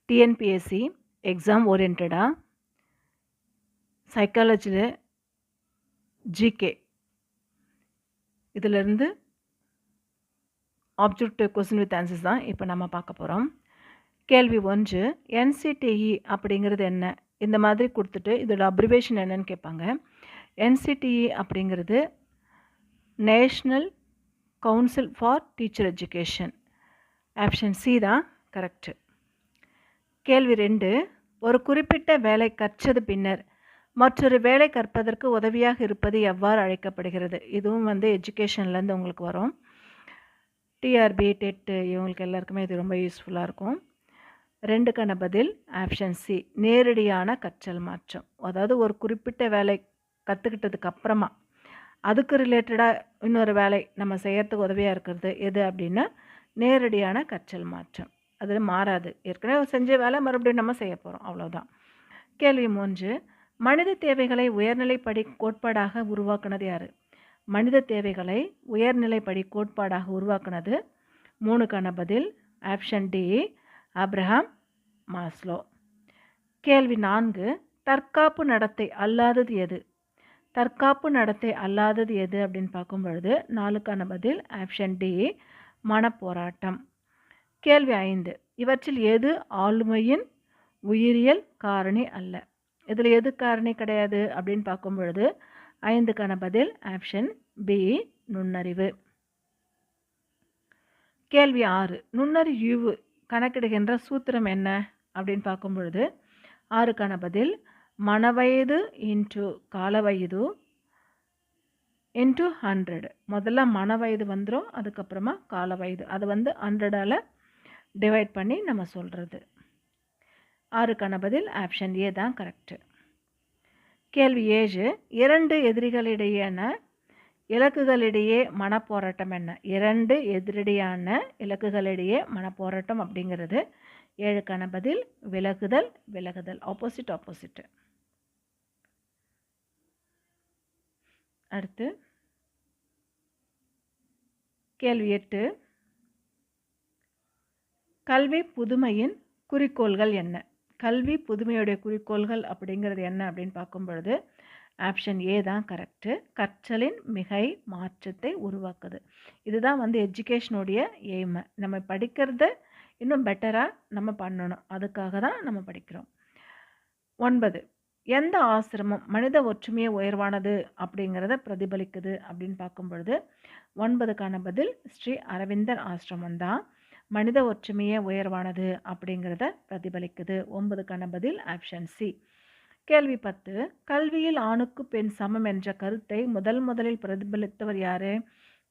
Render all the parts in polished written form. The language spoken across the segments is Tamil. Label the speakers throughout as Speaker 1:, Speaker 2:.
Speaker 1: டிஎன்பிஎஸ்சி எக்ஸாம் ஓரியன்டாக சைக்காலஜியில் ஜிகே இதிலிருந்து ஆப்ஜெக்டிவ் கொஸ்டின் வித் ஆன்சர்ஸ் தான் இப்போ நம்ம பார்க்க போகிறோம். கேள்வி 1, என்சிடிஇ அப்படிங்கிறது என்ன? இந்த மாதிரி கொடுத்துட்டு இதோட அப்ரிவேஷன் என்னன்னு கேட்பாங்க. என்சிடிஇ அப்படிங்கிறது national council for teacher education. Option C தான் கரெக்டு. கேள்வி 2, ஒரு குறிப்பிட்ட வேலை கற்றது பின்னர் மற்றொரு வேலை கற்பதற்கு உதவியாக இருப்பது எவ்வாறு அழைக்கப்படுகிறது? இதுவும் எஜுகேஷன்லேருந்து உங்களுக்கு வரும். டிஆர்பி, டெட்டு இவங்களுக்கு எல்லாருக்குமே இது ரொம்ப யூஸ்ஃபுல்லாக இருக்கும். 2க்கான பதில் ஆப்ஷன் சி, நேரடியான கற்றல் மாற்றம். அதாவது ஒரு குறிப்பிட்ட வேலை கற்றுக்கிட்டதுக்கு அப்புறமா அதுக்கு ரிலேட்டடாக இன்னொரு வேலை நம்ம செய்யறதுக்கு உதவியாக இருக்கிறது எது அப்படின்னா நேரடியான கற்றல் மாற்றம். அது மாறாது, ஏற்கனவே செஞ்ச வேலை மறுபடியும் நம்ம செய்ய போகிறோம், அவ்வளோதான். கேள்வி 3, மனித தேவைகளை உயர்நிலைப்படி கோட்பாடாக உருவாக்குனது யார்? மனித தேவைகளை உயர்நிலைப்படி கோட்பாடாக உருவாக்குனது 3க்கான பதில் ஆப்ஷன் டி, ஆப்ரஹாம் மாஸ்லோ. கேள்வி 4, தற்காப்பு நடத்தை அல்லாதது எது? தற்காப்பு நடத்தை அல்லாதது எது அப்படின்னு பார்க்கும் பொழுது 4க்கான பதில் ஆப்ஷன் டி, மனப்போராட்டம். கேள்வி 5, இவற்றில் எது ஆளுமையின் உயிரியல் காரணி அல்ல? இதில் எது காரணி கிடையாது அப்படின்னு பார்க்கும் பொழுது 5க்கான பதில் ஆப்ஷன் பி, நுண்ணறிவு. கேள்வி 6, நுண்ணறிவு கணக்கிடுகின்ற சூத்திரம் என்ன அப்படின்னு பார்க்கும் பொழுது 6க்கான பதில் மனவயது இன்ட்டு காலவயது இன்ட்டு 100. முதல்ல மனவயது வந்துடும், அதுக்கப்புறமா காலவயது, அது 100ஆல் டிவைட் பண்ணி நம்ம சொல்கிறது. 6க்கான பதில் ஆப்ஷன் ஏ தான் கரெக்டு. கேள்வி 7, 2 எதிரிகளிடையேயான இலக்குகளிடையே மனப்போராட்டம் என்ன? 2 எதிரடியான இலக்குகளிடையே மனப்போராட்டம் அப்படிங்கிறது 7க்கான பதில் விலகுதல். விலகுதல் ஆப்போசிட். அடுத்து கேள்வி 8, கல்வி புதுமையின் குறிக்கோள்கள் என்ன? கல்வி புதுமையுடைய குறிக்கோள்கள் அப்படிங்கிறது என்ன அப்படின்னு பார்க்கும் பொழுது ஆப்ஷன் ஏ தான் கரெக்டு. கற்றலின் மிகை மாற்றத்தை உருவாக்குது. இதுதான் எஜுகேஷனுடைய எய்மை. நம்ம படிக்கிறத இன்னும் பெட்டராக நம்ம பண்ணணும், அதுக்காக தான் நம்ம படிக்கிறோம். 9, எந்த ஆசிரமம் மனித ஒற்றுமையை உயர்வானது அப்படிங்கிறத பிரதிபலிக்குது அப்படின்னு பார்க்கும் பொழுது 9க்கான பதில் ஸ்ரீ அரவிந்தர் ஆசிரமம் தான் மனித ஒற்றுமையை உயர்வானது அப்படிங்கிறத பிரதிபலிக்குது. 9க்கான பதில் ஆப்ஷன் சி. கேள்வி 10, கல்வியில் ஆணுக்கு பெண் சமம் என்ற கருத்தை முதலில் பிரதிபலித்தவர் யார்?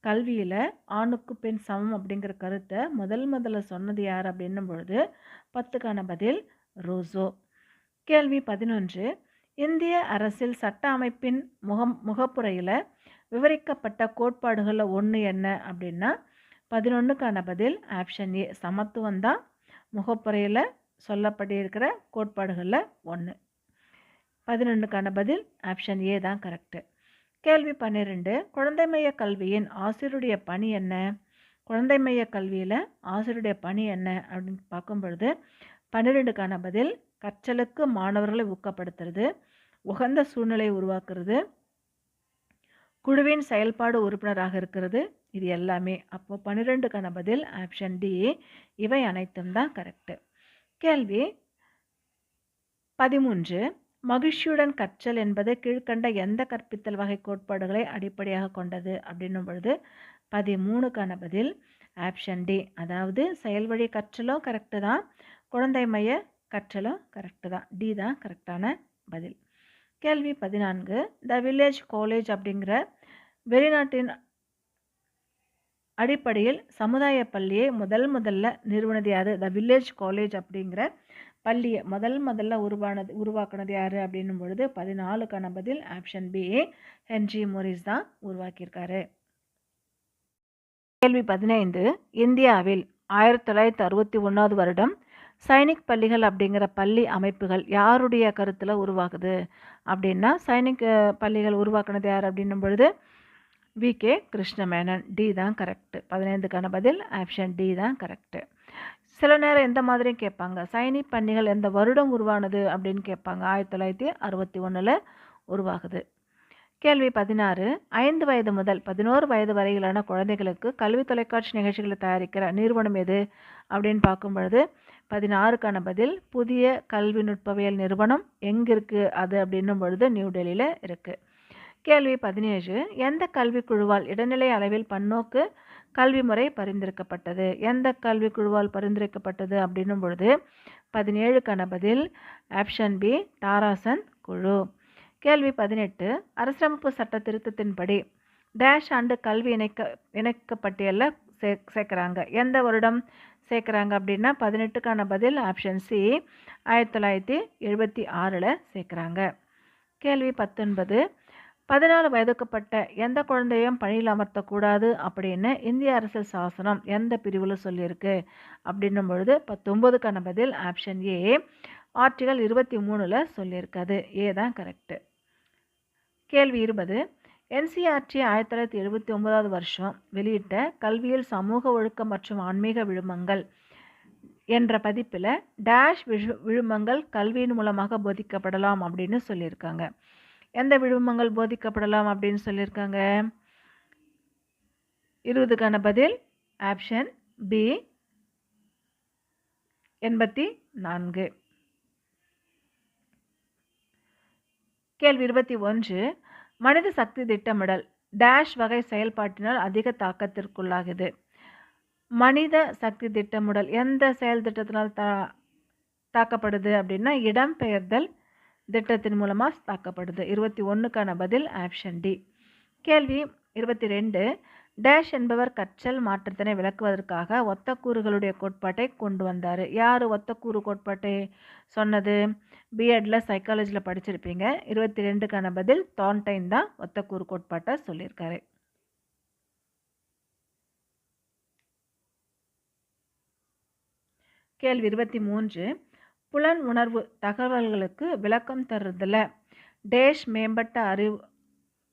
Speaker 1: கல்வியில் ஆணுக்கு பெண் சமம் அப்படிங்கிற கருத்தை முதல்ல சொன்னது யார் அப்படின்னும் பொழுது 10க்கான பதில் ரூசோ. கேள்வி 11, இந்திய அரசியல் சட்ட அமைப்பின் முகப்புரையில் விவரிக்கப்பட்ட கோட்பாடுகளில் ஒன்று என்ன அப்படின்னா 11க்கான பதில் ஆப்ஷன் ஏ, சமத்துவம் தான் முகப்புரையில் சொல்லப்பட்டிருக்கிற கோட்பாடுகளில் ஒன்று. 11க்கான பதில் ஆப்ஷன் ஏ தான் கரெக்டு. கேள்வி 12, குழந்தை மைய கல்வியின் ஆசிரியருடைய பணி என்ன? குழந்தை மைய கல்வியில் ஆசிரியருடைய பணி என்ன அப்படின்னு பார்க்கும் பொழுது 12க்கான பதில் கற்றலுக்கு மாணவர்களை ஊக்கப்படுத்துறது, உகந்த சூழ்நிலை உருவாக்குறது, குழுவின் செயல்பாடு உறுப்பினராக இருக்கிறது, இது எல்லாமே. அப்போ 12க்கான பதில் ஆப்ஷன் டி, இவை அனைத்தும் தான் கரெக்டு. கேள்வி 13, மகிழ்ச்சியுடன் கற்றல் என்பது கீழ்கண்ட எந்த கற்பித்தல் வகை கோட்பாடுகளை அடிப்படையாக கொண்டது அப்படின்னும் பொழுது 13க்கான பதில் ஆப்ஷன் டி, அதாவது செயல்வழி கற்றலும் கரெக்டு தான், குழந்தை மைய கற்றலும் கரெக்டு தான், டி தான் கரெக்டான பதில். கேள்வி 14, த வில்லேஜ் காலேஜ் அப்படிங்கிற வெளிநாட்டின் அடிப்படையில் சமுதாய பள்ளியை முதல்ல நிறுவனது யார்? த வில்லேஜ் காலேஜ் அப்படிங்கிற பள்ளியை முதல்ல உருவாக்குனது யார் அப்படின்னும் பொழுது 14க்கான பதில் ஆப்ஷன் பி, ஹென்றி மோரிஸ் தான் உருவாக்கியிருக்காரு. கேள்வி 15, இந்தியாவில் 1961 வருடம் சைனிக் பள்ளிகள் அப்படிங்கிற பள்ளி அமைப்புகள் யாருடைய கருத்தில் உருவாகுது அப்படின்னா சைனிக் பள்ளிகள் உருவாக்குனது யார் அப்படின்னும் பொழுது வி.கே. கிருஷ்ணமேனன், டி தான் கரெக்டு. 15க்கான பதில் ஆப்ஷன் டி தான் கரெக்டு. சில நேரம் எந்த மாதிரியும் கேட்பாங்க. சைனி பன்னிகள் எந்த வருடம் உருவானது அப்படின்னு கேட்பாங்க. 1961ல் உருவாகுது. கேள்வி 16. 5 வயது முதல் 11 வயது வரையிலான குழந்தைகளுக்கு கல்வி தொலைக்காட்சி நிகழ்ச்சிகளை தயாரிக்கிற நிறுவனம் எது அப்படின்னு பார்க்கும் பொழுது 16க்கான பதில் புதிய கல்வி நுட்பவியல் நிறுவனம். எங்கே இருக்குது அது அப்படின்னும் பொழுது நியூ டெல்லியில் இருக்குது. கேள்வி 17. எந்த கல்விக் குழுவால் இடைநிலை அளவில் பன்னோக்கு கல்வி முறை பரிந்துரைக்கப்பட்டது? எந்த கல்விக் குழுவால் பரிந்துரைக்கப்பட்டது அப்படின்னும் பொழுது 17க்கான பதில் ஆப்ஷன் பி தாராசன் குழு. கேள்வி 18. அரசியலமைப்பு சட்ட திருத்தத்தின்படி டேஷ் ஆண்டு கல்வி இணைக்கப்பட்டியலில் சேர்க்குறாங்க. எந்த வருடம் சேர்க்குறாங்க அப்படின்னா 18க்கான பதில் ஆப்ஷன் சி 1976ல் சேர்க்குறாங்க. கேள்வி 19. 14 வயதுக்குட்பட்ட எந்த குழந்தையும் பணியில் அமர்த்தக்கூடாது அப்படின்னு இந்திய அரசியல் சாசனம் எந்த பிரிவில் சொல்லியிருக்கு அப்படின்னும் பொழுது 19க்கான பதில் ஆப்ஷன் ஏ ஆர்டிகல் 23ல் சொல்லியிருக்காது. ஏ தான் கரெக்டு. கேள்வி 20. என்சிஆர்டி 1979 வருஷம் வெளியிட்ட கல்வியில் சமூக ஒழுக்கம் மற்றும் ஆன்மீக விழுமங்கள் என்ற பதிப்பில் டேஷ் விழுமங்கள் கல்வியின் மூலமாக போதிக்கப்படலாம் அப்படின்னு சொல்லியிருக்காங்க. எந்த விழுமங்கள் போதிக்கப்படலாம் அப்படின்னு சொல்லியிருக்காங்க? 20க்கான பதில் ஆப்ஷன் பி 84. கேள்வி 21. மனித சக்தி திட்டமிடல் டேஷ் வகை செயல்பாட்டினால் அதிக தாக்கத்திற்குள்ளாகுது. மனித சக்தி திட்டமிடல் எந்த செயல் திட்டத்தினால் தாக்கப்படுது அப்படின்னா இடம்பெயர்தல் திட்டத்தின் மூலமாக தாக்கப்படுது. 21க்கான பதில் ஆப்ஷன் டி. கேள்வி 22. டேஷ் என்பவர் கற்றல் மாற்றத்தினை விளக்குவதற்காக ஒத்த கூறுகளுடைய கோட்பாட்டை கொண்டு வந்தார். யார் ஒத்த கூறு கோட்பாட்டை சொன்னது? பிஎட்டில் சைக்காலஜியில் படிச்சிருப்பீங்க. 22க்கான பதில் தார்ன்டைன் தான் ஒத்த கூறு கோட்பாட்டை சொல்லியிருக்காரு. கேள்வி 23. புலன் உணர்வு தகவல்களுக்கு விளக்கம் தருதல டேஷ் மேம்பட்ட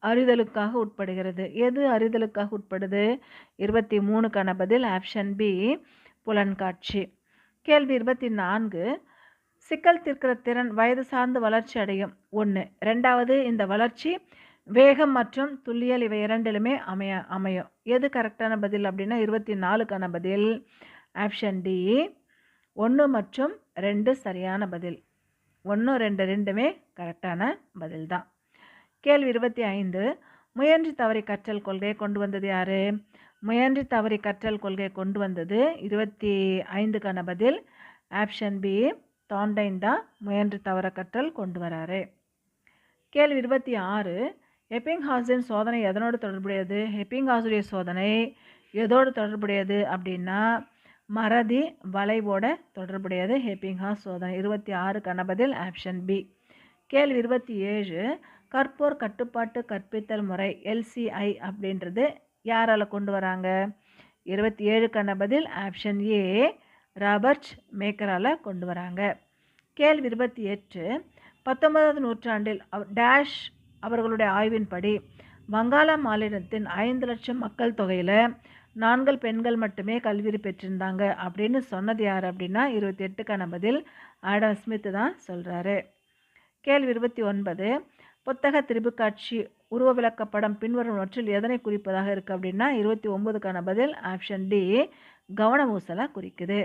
Speaker 1: அறிதலுக்காக உட்படுகிறது. எது அறிதலுக்காக உட்படுது? 23க்கான பதில் ஆப்ஷன் பி புலன்காட்சி. கேள்வி 24. சிக்கல் தீர்க்கிற திறன் வயது சார்ந்து வளர்ச்சி அடையும். 1. 2வது இந்த வளர்ச்சி வேகம் மற்றும் துல்லியல் இவை இரண்டிலுமே அமையும். எது கரெக்டான பதில் அப்படின்னா 24க்கான பதில் ஆப்ஷன் டி 1 மற்றும் 2 சரியான பதில். 1, 2 ரெண்டுமே கரெக்டான பதில் தான். கேள்வி 25. முயன்றி தவறி கற்றல் கொள்கையை கொண்டு வந்தது யார்? முயன்றி தவறி கற்றல் கொள்கையை கொண்டு வந்தது 25க்கான பதில் ஆப்ஷன் பி தார்ன்டைன் தான் முயன்றி தவற கற்றல் கொண்டு வராரு. கேள்வி 26. எப்பிங்ஹாஸின் சோதனை எதனோடு தொடர்புடையது? எப்பிங்ஹாஸுடைய சோதனை எதோடு தொடர்புடையது அப்படின்னா மறதி வளைவோட தொடர்புடையது எப்பிங்ஹாஸ் சோதனை. 26க்கான பதில் ஆப்ஷன் பி. கேள்வி 27. கற்போர் கட்டுப்பாட்டு கற்பித்தல் முறை LCI அப்படின்றது யாரால் கொண்டு வராங்க? 27க்கான பதில் ஆப்ஷன் ஏ ராபர்ட் மேக்கரால் கொண்டு வராங்க. கேள்வி 28. 19வது நூற்றாண்டில் டேஷ் அவர்களுடைய ஆய்வின்படி வங்காள மாநிலத்தின் 5 லட்சம் மக்கள் தொகையில் 4 பெண்கள் மட்டுமே கல்வி பெற்றிருந்தாங்க அப்படின்னு சொன்னது யார் அப்படின்னா 28க்கான பதில் ஆடம் ஸ்மித் தான் சொல்கிறாரு. கேள்வி 29. புத்தக திரிபுக்காட்சி உருவ விளக்கப்படம் பின்வருவனவற்றில் எதனை குறிப்பதாக இருக்குது அப்படின்னா 29க்கான பதில் ஆப்ஷன் டி கவனமூசலை குறிக்குது.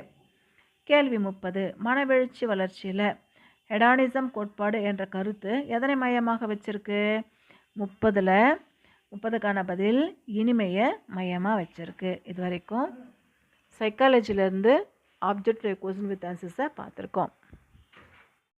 Speaker 1: கேள்வி 30. மனவெழுச்சி வளர்ச்சியில் ஹெடானிசம் கோட்பாடு என்ற கருத்து எதனை மையமாக வச்சிருக்கு? 30க்கான பதில் இனிமையை மையமாக வச்சிருக்கு. இது வரைக்கும் சைக்காலஜிலேருந்து ஆப்ஜெக்டிவ் கொஸ்டின் வித் ஆன்சர்ஸை பார்த்துருக்கோம்.